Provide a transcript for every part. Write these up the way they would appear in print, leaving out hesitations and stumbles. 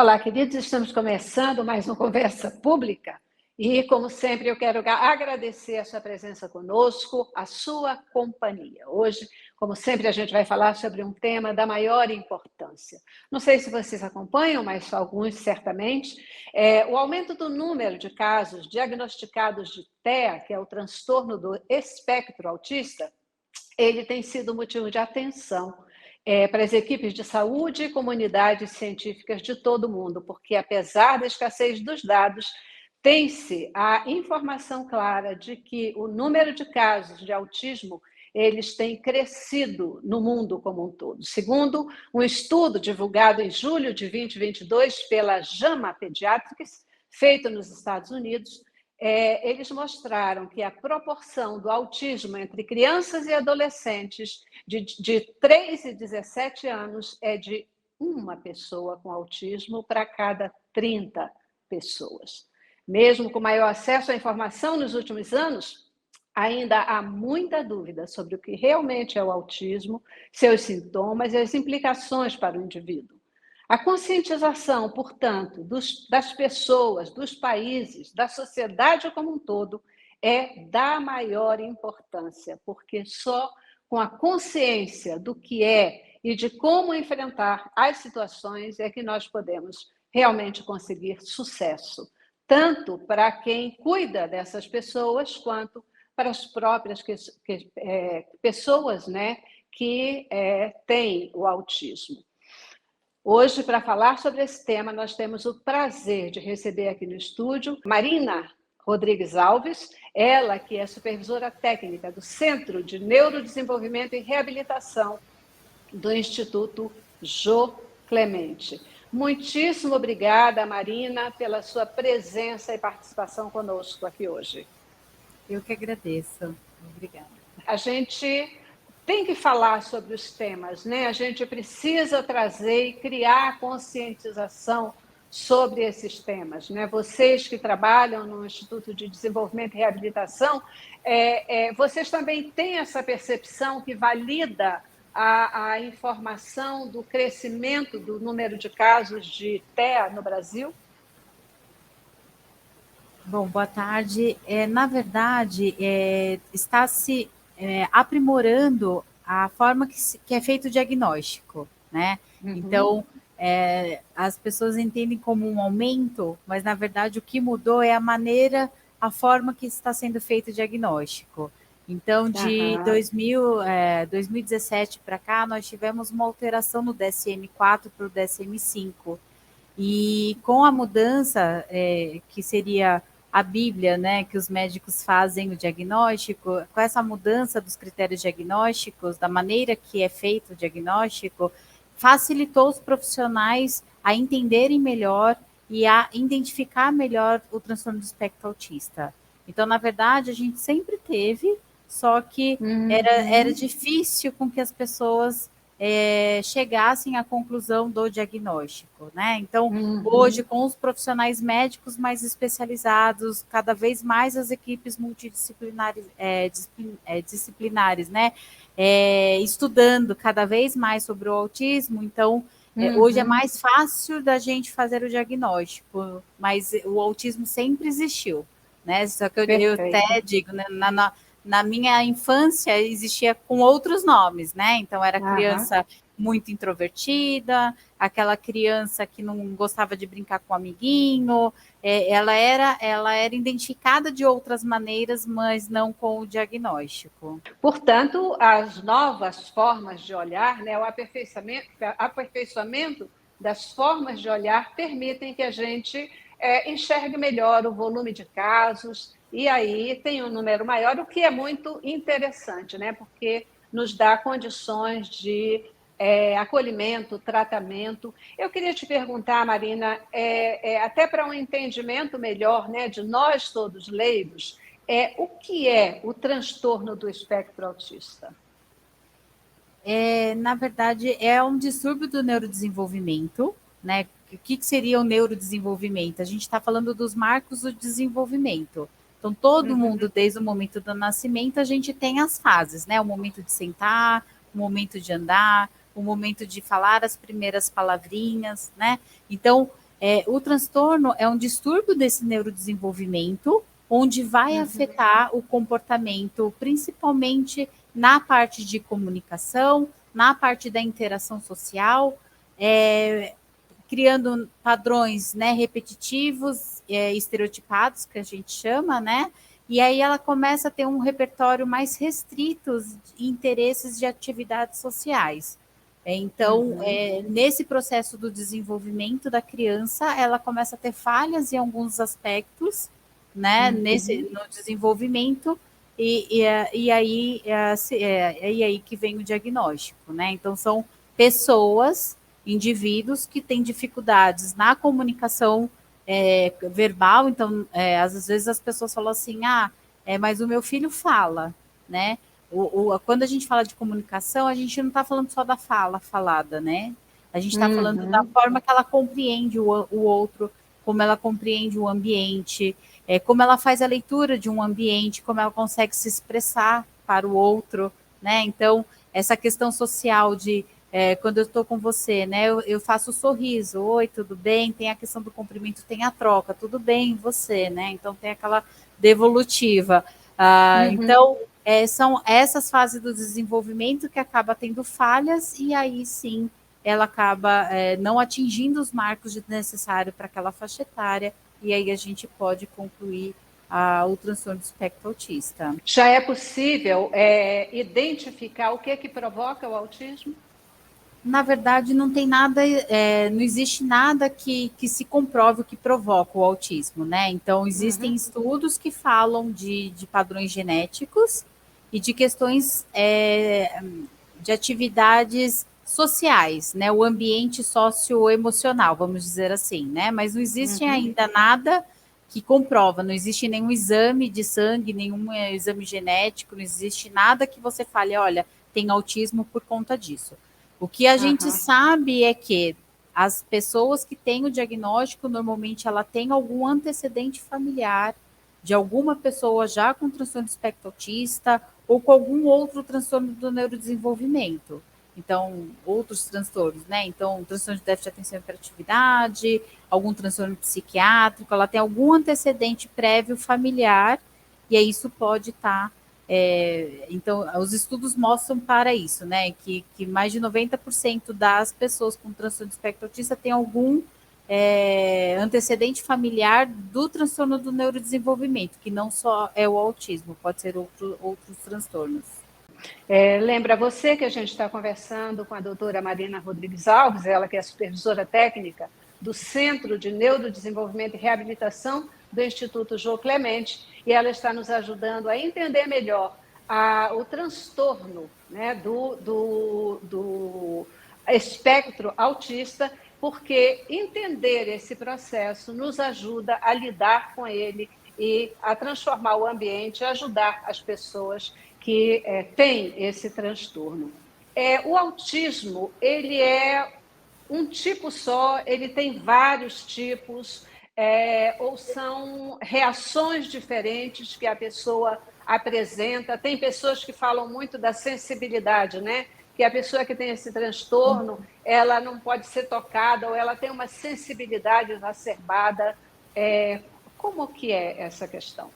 Olá, queridos, estamos começando mais uma conversa pública e, como sempre, eu quero agradecer a sua presença conosco, a sua companhia. Hoje, como sempre, a gente vai falar sobre um tema da maior importância. Não sei se vocês acompanham, mas alguns certamente. O aumento do número de casos diagnosticados de TEA, que é o transtorno do espectro autista, ele tem sido motivo de atenção para as equipes de saúde e comunidades científicas de todo o mundo, porque, apesar da escassez dos dados, tem-se a informação clara de que o número de casos de autismo eles têm crescido no mundo como um todo. Segundo um estudo divulgado em julho de 2022 pela JAMA Pediatrics, feito nos Estados Unidos, eles mostraram que a proporção do autismo entre crianças e adolescentes de 3 e 17 anos é de uma pessoa com autismo para cada 30 pessoas. Mesmo com maior acesso à informação nos últimos anos, ainda há muita dúvida sobre o que realmente é o autismo, seus sintomas e as implicações para o indivíduo. A conscientização, portanto, das pessoas, dos países, da sociedade como um todo, é da maior importância, porque só com a consciência do que é e de como enfrentar as situações é que nós podemos realmente conseguir sucesso, tanto para quem cuida dessas pessoas, quanto para as próprias pessoas, né, que têm o autismo. Hoje, para falar sobre esse tema, nós temos o prazer de receber aqui no estúdio Marina Rodrigues Alves, ela que é supervisora técnica do Centro de Neurodesenvolvimento e Reabilitação do Instituto Jô Clemente. Muitíssimo obrigada, Marina, pela sua presença e participação conosco aqui hoje. Eu que agradeço. Obrigada. A gente tem que falar sobre os temas, né? A gente precisa trazer e criar conscientização sobre esses temas, né? Vocês que trabalham no Instituto de Desenvolvimento e Reabilitação, vocês também têm essa percepção que valida a informação do crescimento do número de casos de TEA no Brasil? Bom, boa tarde. Na verdade, está se aprimorando a forma que é feito o diagnóstico, né? Uhum. Então, as pessoas entendem como um aumento, mas, na verdade, o que mudou é a forma que está sendo feito o diagnóstico. Então, de 2017 para cá, nós tivemos uma alteração no DSM-4 para o DSM-5. E com a mudança, que seria a Bíblia, né, que os médicos fazem o diagnóstico, com essa mudança dos critérios diagnósticos, da maneira que é feito o diagnóstico, facilitou os profissionais a entenderem melhor e a identificar melhor o transtorno do espectro autista. Então, na verdade, a gente sempre teve, só que era difícil com que as pessoas chegassem à conclusão do diagnóstico, né? Então, hoje, com os profissionais médicos mais especializados, cada vez mais as equipes multidisciplinares, disciplinares, né? Estudando cada vez mais sobre o autismo, então, hoje é mais fácil da gente fazer o diagnóstico, mas o autismo sempre existiu, né? Só que eu até digo, né, na minha infância existia com outros nomes, né? Então era criança muito introvertida, aquela criança que não gostava de brincar com o amiguinho, ela era identificada de outras maneiras, mas não com o diagnóstico. Portanto, as novas formas de olhar, né, o aperfeiçoamento das formas de olhar permitem que a gente enxergue melhor o volume de casos, e aí tem um número maior, o que é muito interessante, né? Porque nos dá condições de acolhimento, tratamento. Eu queria te perguntar, Marina, até para um entendimento melhor, né, de nós todos leigos, o que é o transtorno do espectro autista? Na verdade, é um distúrbio do neurodesenvolvimento, né? O que seria o neurodesenvolvimento? A gente está falando dos marcos do desenvolvimento. Então, todo mundo, desde o momento do nascimento, a gente tem as fases, né? O momento de sentar, o momento de andar, o momento de falar as primeiras palavrinhas, né? Então, O transtorno é um distúrbio desse neurodesenvolvimento, onde vai afetar o comportamento, principalmente na parte de comunicação, na parte da interação social, criando padrões, né, repetitivos, estereotipados, que a gente chama, né? E aí ela começa a ter um repertório mais restrito de interesses de atividades sociais. Então, nesse processo do desenvolvimento da criança, ela começa a ter falhas em alguns aspectos, né, no desenvolvimento, e aí que vem o diagnóstico, né? Então, são pessoas, indivíduos que têm dificuldades na comunicação verbal. Então, às vezes as pessoas falam assim, mas o meu filho fala, né? Quando a gente fala de comunicação, a gente não está falando só da fala falada, né? A gente está falando da forma que ela compreende o outro, como ela compreende o ambiente, como ela faz a leitura de um ambiente, como ela consegue se expressar para o outro, né? Então, essa questão social de quando eu estou com você, né? Eu faço o sorriso, oi, tudo bem? Tem a questão do cumprimento, tem a troca, tudo bem, você, né? Então tem aquela devolutiva. Então, são essas fases do desenvolvimento que acaba tendo falhas, e aí sim ela acaba não atingindo os marcos necessários para aquela faixa etária, e aí a gente pode concluir o transtorno do espectro autista. Já é possível identificar o que é que provoca o autismo? Na verdade, não tem nada, não existe nada que se comprove o que provoca o autismo, né? Então, existem estudos que falam de padrões genéticos e de questões de atividades sociais, né? O ambiente socioemocional, vamos dizer assim, né? Mas não existe ainda nada que comprova, não existe nenhum exame de sangue, nenhum exame genético, não existe nada que você fale, olha, tem autismo por conta disso. O que a gente sabe é que as pessoas que têm o diagnóstico, normalmente ela tem algum antecedente familiar de alguma pessoa já com transtorno do espectro autista ou com algum outro transtorno do neurodesenvolvimento. Então, outros transtornos, né? Então, transtorno de déficit de atenção e hiperatividade, algum transtorno psiquiátrico, ela tem algum antecedente prévio familiar, e aí isso pode estar então, os estudos mostram para isso, né, que mais de 90% das pessoas com transtorno de espectro autista têm algum antecedente familiar do transtorno do neurodesenvolvimento, que não só é o autismo, pode ser outros transtornos. Lembra você que a gente está conversando com a doutora Marina Rodrigues Alves, ela que é supervisora técnica do Centro de Neurodesenvolvimento e Reabilitação do Instituto João Clemente, e ela está nos ajudando a entender melhor o transtorno, né, do espectro autista, porque entender esse processo nos ajuda a lidar com ele e a transformar o ambiente, ajudar as pessoas que têm esse transtorno. O autismo, ele é um tipo só, ele tem vários tipos, ou são reações diferentes que a pessoa apresenta. Tem pessoas que falam muito da sensibilidade, né? Que a pessoa que tem esse transtorno, ela não pode ser tocada, ou ela tem uma sensibilidade exacerbada. Como que é essa questão?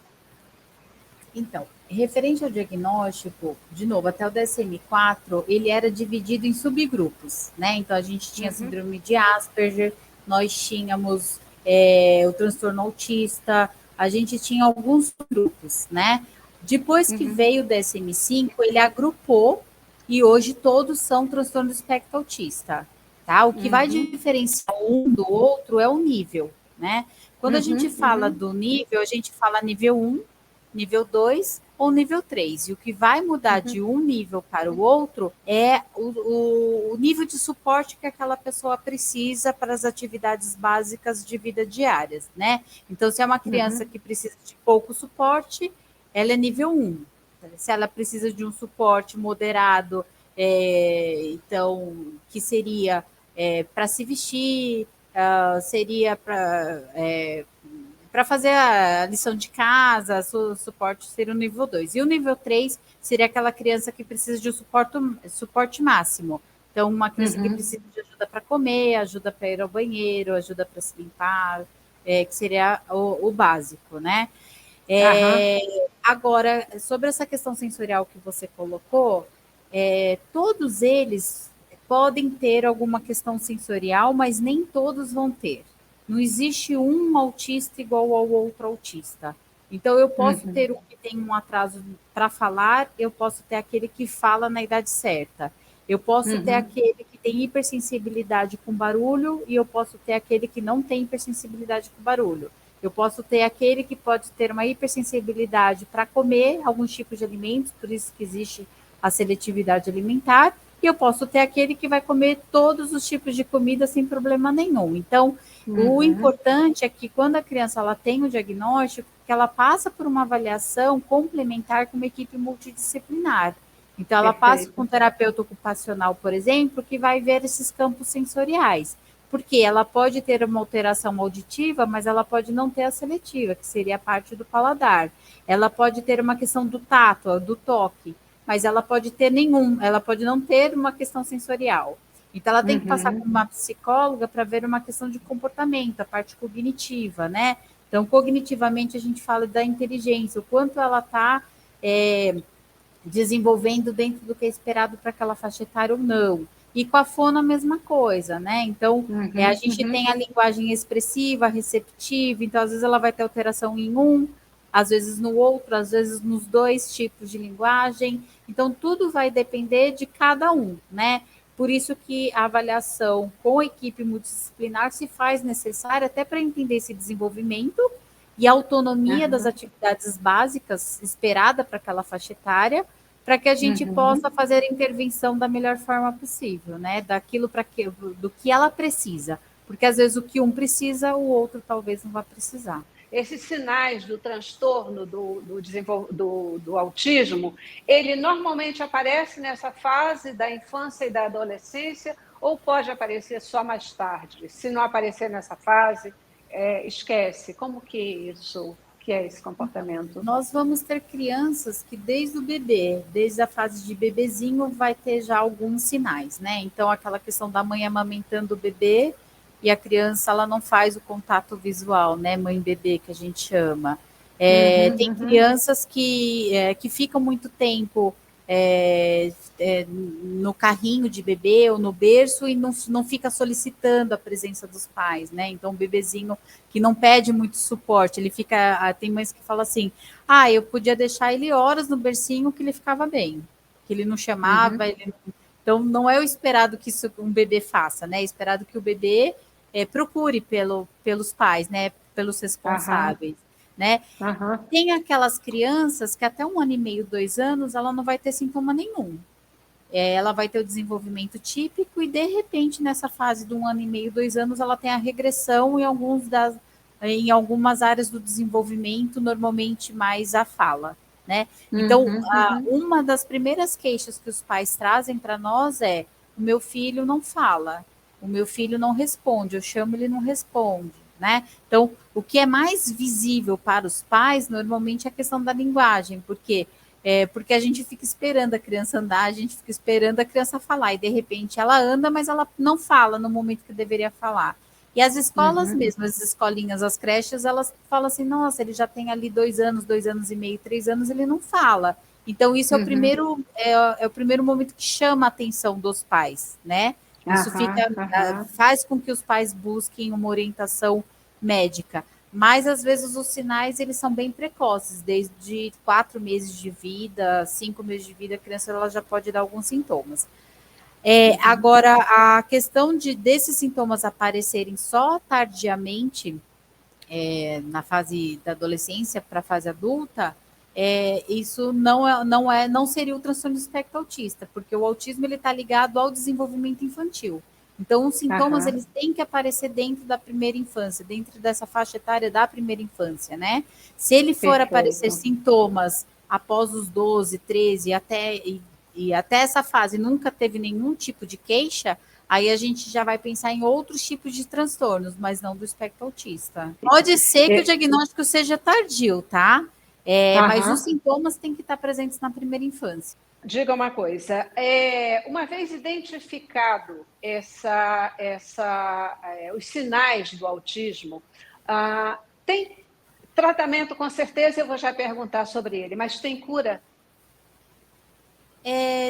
Então, referente ao diagnóstico, de novo, até o DSM-4, ele era dividido em subgrupos, né? Então, a gente tinha síndrome de Asperger, nós tínhamos o transtorno autista, a gente tinha alguns grupos, né? Depois que veio o DSM-5, ele agrupou e hoje todos são transtorno do espectro autista, tá? O que vai diferenciar um do outro é o nível, né? Quando a gente fala do nível, a gente fala nível 1, nível 2 ou nível 3. E o que vai mudar de um nível para o outro é o nível de suporte que aquela pessoa precisa para as atividades básicas de vida diárias, né? Então, se é uma criança que precisa de pouco suporte, ela é nível 1. Se ela precisa de um suporte moderado, então, que seria para se vestir, seria para fazer a lição de casa, o suporte seria o nível 2. E o nível 3 seria aquela criança que precisa de um suporte máximo. Então, uma criança que precisa de ajuda ajuda para comer, ajuda para ir ao banheiro, ajuda para se limpar, que seria o básico, né? Agora, sobre essa questão sensorial que você colocou, todos eles podem ter alguma questão sensorial, mas nem todos vão ter. Não existe um autista igual ao outro autista. Então, eu posso ter um que tem um atraso para falar, eu posso ter aquele que fala na idade certa. Eu posso ter aquele que tem hipersensibilidade com barulho e eu posso ter aquele que não tem hipersensibilidade com barulho. Eu posso ter aquele que pode ter uma hipersensibilidade para comer alguns tipos de alimentos, por isso que existe a seletividade alimentar, e eu posso ter aquele que vai comer todos os tipos de comida sem problema nenhum. Então, o importante é que quando a criança ela tem o diagnóstico, que ela passa por uma avaliação complementar com uma equipe multidisciplinar. Então, ela passa com um terapeuta ocupacional, por exemplo, que vai ver esses campos sensoriais. Porque ela pode ter uma alteração auditiva, mas ela pode não ter a seletiva, que seria a parte do paladar. Ela pode ter uma questão do tato, do toque, mas ela pode ter ela pode não ter uma questão sensorial. Então, ela tem que passar com uma psicóloga para ver uma questão de comportamento, a parte cognitiva, né? Então, cognitivamente, a gente fala da inteligência, o quanto ela está desenvolvendo dentro do que é esperado para aquela faixa etária ou não. E com a fono a mesma coisa, né? Então, a gente tem a linguagem expressiva, receptiva, então às vezes ela vai ter alteração em um, às vezes no outro, às vezes nos dois tipos de linguagem. Então, tudo vai depender de cada um, né? Por isso que a avaliação com a equipe multidisciplinar se faz necessária até para entender esse desenvolvimento e a autonomia das atividades básicas esperada para aquela faixa etária, para que a gente possa fazer a intervenção da melhor forma possível, né? Do que ela precisa. Porque às vezes o que um precisa, o outro talvez não vá precisar. Esses sinais do transtorno do autismo, ele normalmente aparece nessa fase da infância e da adolescência ou pode aparecer só mais tarde? Se não aparecer nessa fase, esquece. Como que é esse comportamento? Nós vamos ter crianças que desde o bebê, desde a fase de bebezinho, vai ter já alguns sinais, né? Então, aquela questão da mãe amamentando o bebê e a criança, ela não faz o contato visual, né? Mãe-bebê, que a gente chama. Tem crianças que ficam muito tempo no carrinho de bebê ou no berço e não fica solicitando a presença dos pais, né? Então, o bebezinho que não pede muito suporte, ele fica... Tem mães que falam assim, eu podia deixar ele horas no bercinho que ele ficava bem, que ele não chamava, então não é o esperado que um bebê faça, né? É esperado que o bebê procure pelos pais, né? Pelos responsáveis. Né? Tem aquelas crianças que até 1 ano e meio, 2 anos, ela não vai ter sintoma nenhum. Ela vai ter o desenvolvimento típico e, de repente, nessa fase de 1 ano e meio, 2 anos, ela tem a regressão em algumas áreas do desenvolvimento, normalmente mais a fala. Né? Então, uma das primeiras queixas que os pais trazem para nós é: o meu filho não fala, o meu filho não responde, eu chamo, ele não responde. Né? Então, o que é mais visível para os pais, normalmente, é a questão da linguagem, porque a gente fica esperando a criança andar, a gente fica esperando a criança falar, e de repente ela anda, mas ela não fala no momento que deveria falar. E as escolas mesmo, as escolinhas, as creches, elas falam assim, nossa, ele já tem ali 2 anos, 2 anos e meio, 3 anos, ele não fala. Então, isso é o primeiro momento que chama a atenção dos pais, né? Isso faz com que os pais busquem uma orientação médica. Mas, às vezes, os sinais, eles são bem precoces. Desde 4 meses de vida, 5 meses de vida, a criança ela já pode dar alguns sintomas. Agora, a questão desses sintomas aparecerem só tardiamente, na fase da adolescência para a fase adulta, isso não seria o transtorno do espectro autista, porque o autismo está ligado ao desenvolvimento infantil. Então, os sintomas eles têm que aparecer dentro da primeira infância, dentro dessa faixa etária da primeira infância, né? Se ele for aparecer sintomas após os 12, 13 e até essa fase nunca teve nenhum tipo de queixa, aí a gente já vai pensar em outros tipos de transtornos, mas não do espectro autista. Pode ser que o diagnóstico seja tardio, tá? Mas os sintomas têm que estar presentes na primeira infância. diga uma coisa, uma vez identificado os sinais do autismo, tem tratamento, com certeza eu vou já perguntar sobre ele, mas tem cura?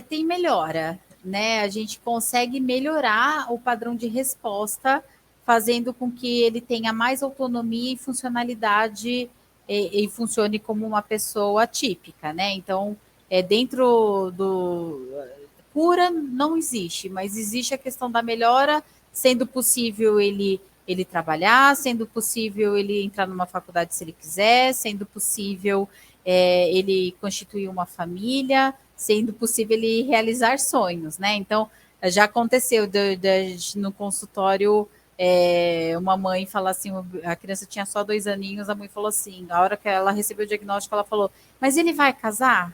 Tem melhora, né? A gente consegue melhorar o padrão de resposta, fazendo com que ele tenha mais autonomia e funcionalidade e funcione como uma pessoa típica, né? Então, dentro do cura não existe, mas existe a questão da melhora, sendo possível ele trabalhar, sendo possível ele entrar numa faculdade se ele quiser, sendo possível ele constituir uma família, sendo possível ele realizar sonhos, né? Então, já aconteceu no consultório uma mãe falar assim, a criança tinha só 2 aninhos, a mãe falou assim, a hora que ela recebeu o diagnóstico, ela falou, mas ele vai casar?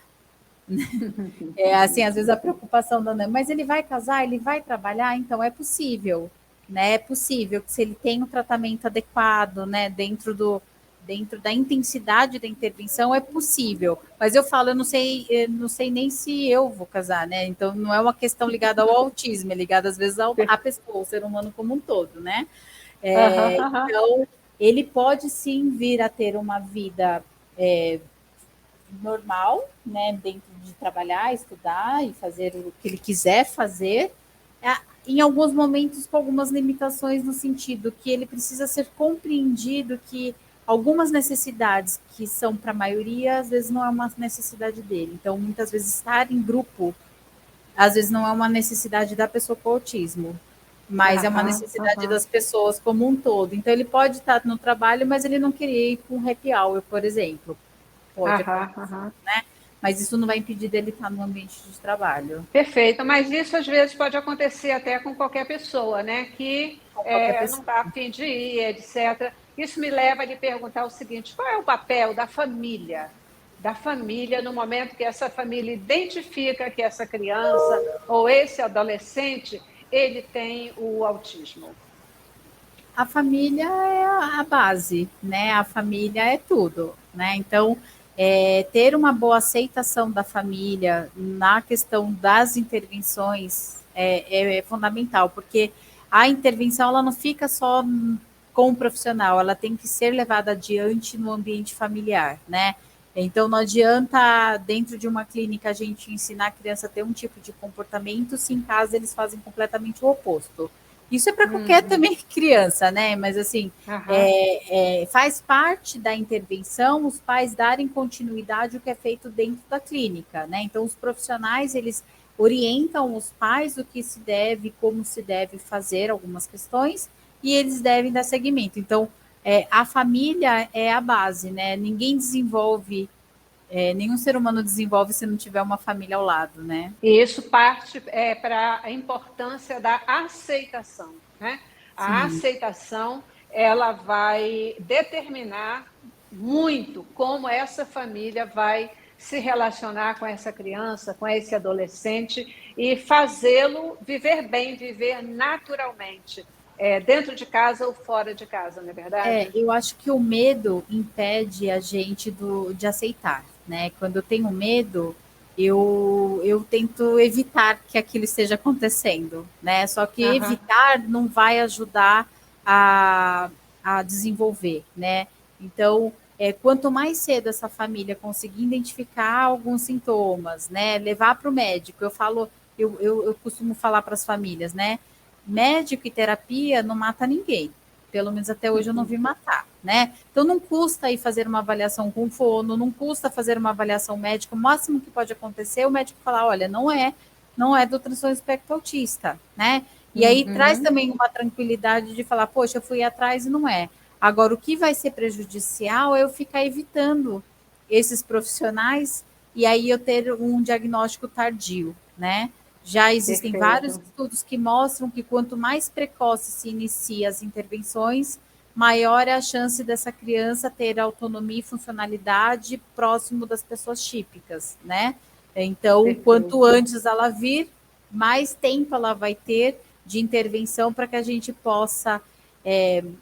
Assim, às vezes a preocupação da mãe, mas ele vai casar, ele vai trabalhar, então é possível, né? É possível que se ele tem um tratamento adequado, né, dentro da intensidade da intervenção, é possível. Mas eu falo, eu não sei nem se eu vou casar, né? Então não é uma questão ligada ao autismo, é ligada às vezes à pessoa, ao ser humano como um todo, né? Então ele pode sim vir a ter uma vida normal, né, dentro de trabalhar, estudar e fazer o que ele quiser fazer, em alguns momentos com algumas limitações no sentido que ele precisa ser compreendido que algumas necessidades que são para a maioria, às vezes não é uma necessidade dele. Então, muitas vezes estar em grupo, às vezes não é uma necessidade da pessoa com autismo, mas é uma necessidade das pessoas como um todo. Então, ele pode estar no trabalho, mas ele não querer ir com um happy hour, por exemplo. Pode acontecer, né? Mas isso não vai impedir dele estar no ambiente de trabalho. Perfeito, mas isso às vezes pode acontecer até com qualquer pessoa, né? Que não está a fim de ir, etc. Isso me leva a lhe perguntar o seguinte: qual é o papel da família? Da família no momento que essa família identifica que essa criança ou esse adolescente ele tem o autismo? A família é a base, né? A família é tudo, né? Então, ter uma boa aceitação da família na questão das intervenções é fundamental, porque a intervenção ela não fica só com o profissional, ela tem que ser levada adiante no ambiente familiar, né? Então, não adianta, dentro de uma clínica, a gente ensinar a criança a ter um tipo de comportamento, se em casa eles fazem completamente o oposto. Isso é para qualquer também criança, né? Mas assim, faz parte da intervenção os pais darem continuidade ao que é feito dentro da clínica, né? Então, os profissionais, eles orientam os pais o que se deve, como se deve fazer algumas questões, e eles devem dar seguimento. Então, a família é a base, né? Ninguém desenvolve, nenhum ser humano desenvolve se não tiver uma família ao lado, né? E isso parte para a importância da aceitação, né? A Sim. aceitação ela vai determinar muito como essa família vai se relacionar com essa criança, com esse adolescente e fazê-lo viver bem, viver naturalmente, dentro de casa ou fora de casa, não é verdade? Eu acho que o medo impede a gente de aceitar, né? Quando eu tenho medo, eu tento evitar que aquilo esteja acontecendo, né? Só que evitar não vai ajudar a, a desenvolver, né? Então, quanto mais cedo essa família conseguir identificar alguns sintomas, né? Levar para o médico, eu costumo falar para as famílias, né? Médico e terapia não mata ninguém. Pelo menos até hoje eu não vi matar, né? Então não custa aí fazer uma avaliação com fono, não custa fazer uma avaliação médica. O máximo que pode acontecer é o médico falar, olha, não é do transtorno espectro autista, né? E aí traz também uma tranquilidade de falar, poxa, eu fui atrás e não é. Agora, o que vai ser prejudicial é eu ficar evitando esses profissionais e aí eu ter um diagnóstico tardio, né? Já existem vários Perfeito. estudos que mostram que quanto mais precoce se inicia as intervenções, maior é a chance dessa criança ter autonomia e funcionalidade próximo das pessoas típicas, né? Então, quanto Perfeito. antes ela vir, mais tempo ela vai ter de intervenção para que a gente possa.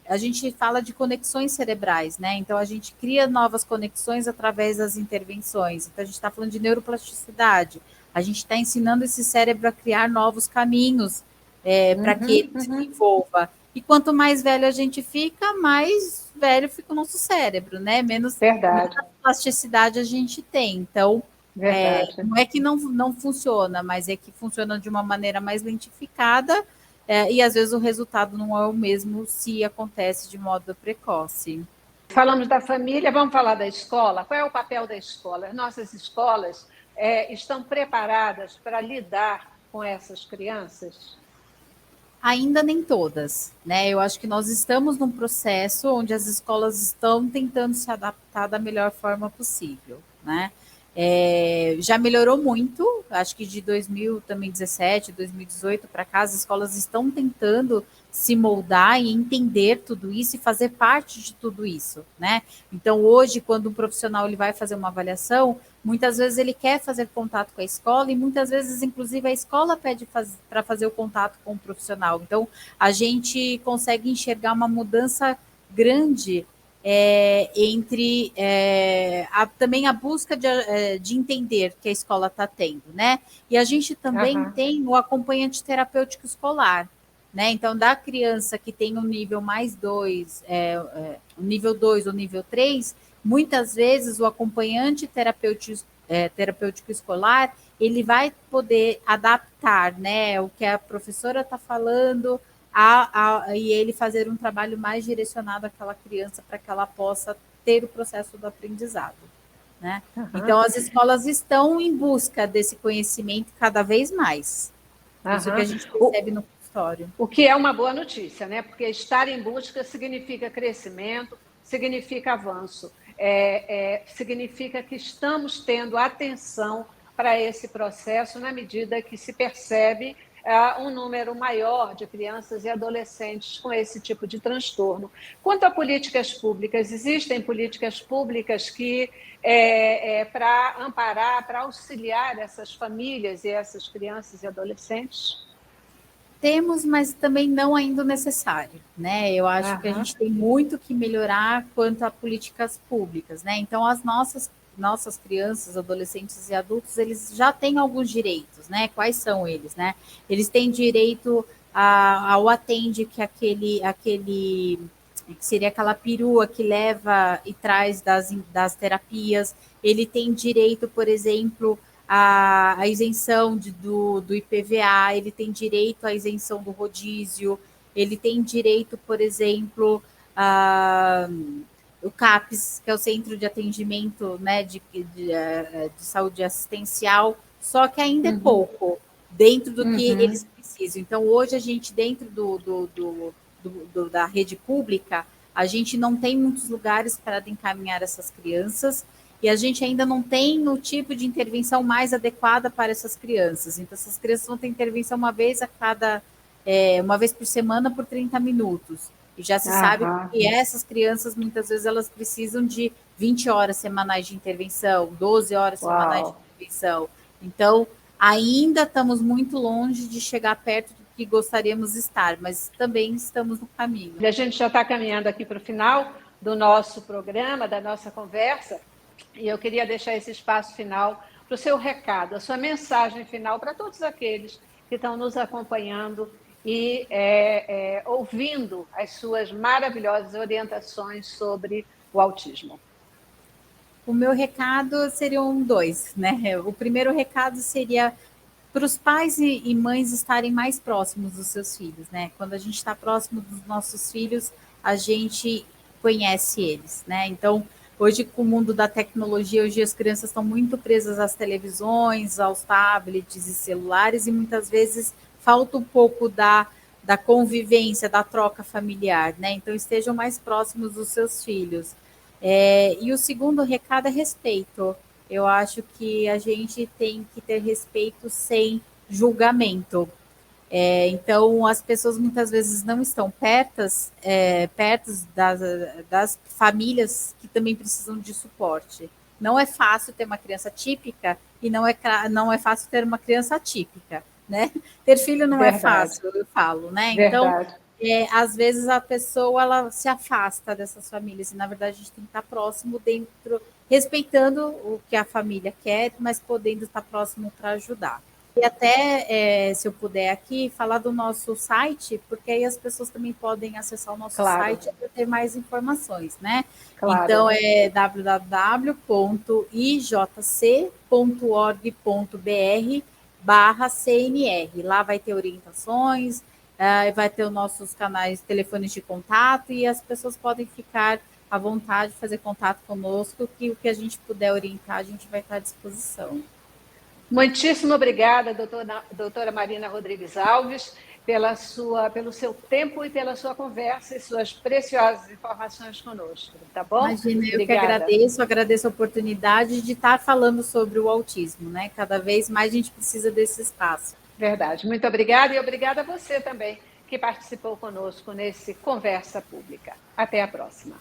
A gente fala de conexões cerebrais, né? Então, a gente cria novas conexões através das intervenções. Então, a gente está falando de neuroplasticidade. a gente está ensinando esse cérebro a criar novos caminhos para que ele se desenvolva. E quanto mais velho a gente fica, mais velho fica o nosso cérebro, né? Menos plasticidade a gente tem. Então, não é que não funciona, mas é que funciona de uma maneira mais lentificada e às vezes o resultado não é o mesmo se acontece de modo precoce. Falamos da família, vamos falar da escola. Qual é o papel da escola? As nossas escolas estão preparadas para lidar com essas crianças? Ainda nem todas, né? Eu acho que nós estamos num processo onde as escolas estão tentando se adaptar da melhor forma possível, né? Já melhorou muito, acho que de 2017, 2018 para cá, as escolas estão tentando se moldar e entender tudo isso e fazer parte de tudo isso, né? Então, hoje, quando um profissional ele vai fazer uma avaliação, muitas vezes ele quer fazer contato com a escola e muitas vezes, inclusive, a escola pede para fazer o contato com o profissional. Então, a gente consegue enxergar uma mudança grande entre também a busca de entender que a escola está tendo, né? E a gente também tem o acompanhante terapêutico escolar, né? Então, da criança que tem um nível mais 2, o nível 2 ou nível 3, muitas vezes o acompanhante terapêutico escolar, ele vai poder adaptar, né, o que a professora está falando e ele fazer um trabalho mais direcionado àquela criança para que ela possa ter o processo do aprendizado, né? Então, as escolas estão em busca desse conhecimento cada vez mais. Isso que a gente percebe no consultório. O que é uma boa notícia, né? Porque estar em busca significa crescimento, significa avanço, significa que estamos tendo atenção para esse processo na medida que se percebe um número maior de crianças e adolescentes com esse tipo de transtorno. Quanto a políticas públicas, existem políticas públicas que, para amparar, para auxiliar essas famílias e essas crianças e adolescentes? Temos, mas também não ainda o necessário, né? Eu acho que a gente tem muito que melhorar quanto a políticas públicas, né? Então, as nossas crianças, adolescentes e adultos, eles já têm alguns direitos, né? Quais são eles, né? Eles têm direito ao atende, que aquele que seria aquela perua que leva e traz das terapias. Ele tem direito, por exemplo, a isenção do IPVA, ele tem direito à isenção do rodízio, ele tem direito, por exemplo, o CAPS, que é o Centro de Atendimento, né, de Saúde Assistencial, só que ainda é pouco dentro do que eles precisam. Então, hoje a gente, dentro da rede pública, a gente não tem muitos lugares para encaminhar essas crianças, e a gente ainda não tem o tipo de intervenção mais adequada para essas crianças. Então, essas crianças vão ter intervenção uma vez por semana por 30 minutos. E já se sabe que essas crianças, muitas vezes, elas precisam de 20 horas semanais de intervenção, 12 horas semanais de intervenção. Então, ainda estamos muito longe de chegar perto do que gostaríamos de estar, mas também estamos no caminho. A gente já está caminhando aqui para o final do nosso programa, da nossa conversa, e eu queria deixar esse espaço final para o seu recado, a sua mensagem final para todos aqueles que estão nos acompanhando e ouvindo as suas maravilhosas orientações sobre o autismo. O meu recado seriam dois, né? O primeiro recado seria para os pais e mães estarem mais próximos dos seus filhos, né? Quando a gente está próximo dos nossos filhos, a gente conhece eles, né? Então, hoje, com o mundo da tecnologia, hoje as crianças estão muito presas às televisões, aos tablets e celulares, e muitas vezes falta um pouco da convivência, da troca familiar, né? Então, estejam mais próximos dos seus filhos. E o segundo recado é respeito. Eu acho que a gente tem que ter respeito sem julgamento. Então, as pessoas muitas vezes não estão perto das famílias que também precisam de suporte. Não é fácil ter uma criança típica e não é fácil ter uma criança atípica, né? Ter filho não é fácil, eu falo, né? Então, às vezes a pessoa ela se afasta dessas famílias e, na verdade, a gente tem que estar próximo dentro respeitando o que a família quer, mas podendo estar próximo para ajudar. E até, se eu puder aqui, falar do nosso site, porque aí as pessoas também podem acessar o nosso site para ter mais informações, né? Claro. Então, é www.ijc.org.br/CNR. Lá vai ter orientações, vai ter os nossos canais, telefones de contato, e as pessoas podem ficar à vontade de fazer contato conosco, que o que a gente puder orientar, a gente vai estar à disposição. Muitíssimo obrigada, doutora Marina Rodrigues Alves, pelo seu tempo e pela sua conversa e suas preciosas informações conosco, tá bom? Imagina, eu que agradeço a oportunidade de estar falando sobre o autismo, né? Cada vez mais a gente precisa desse espaço. Verdade, muito obrigada e obrigada a você também que participou conosco nesse Conversa Pública. Até a próxima.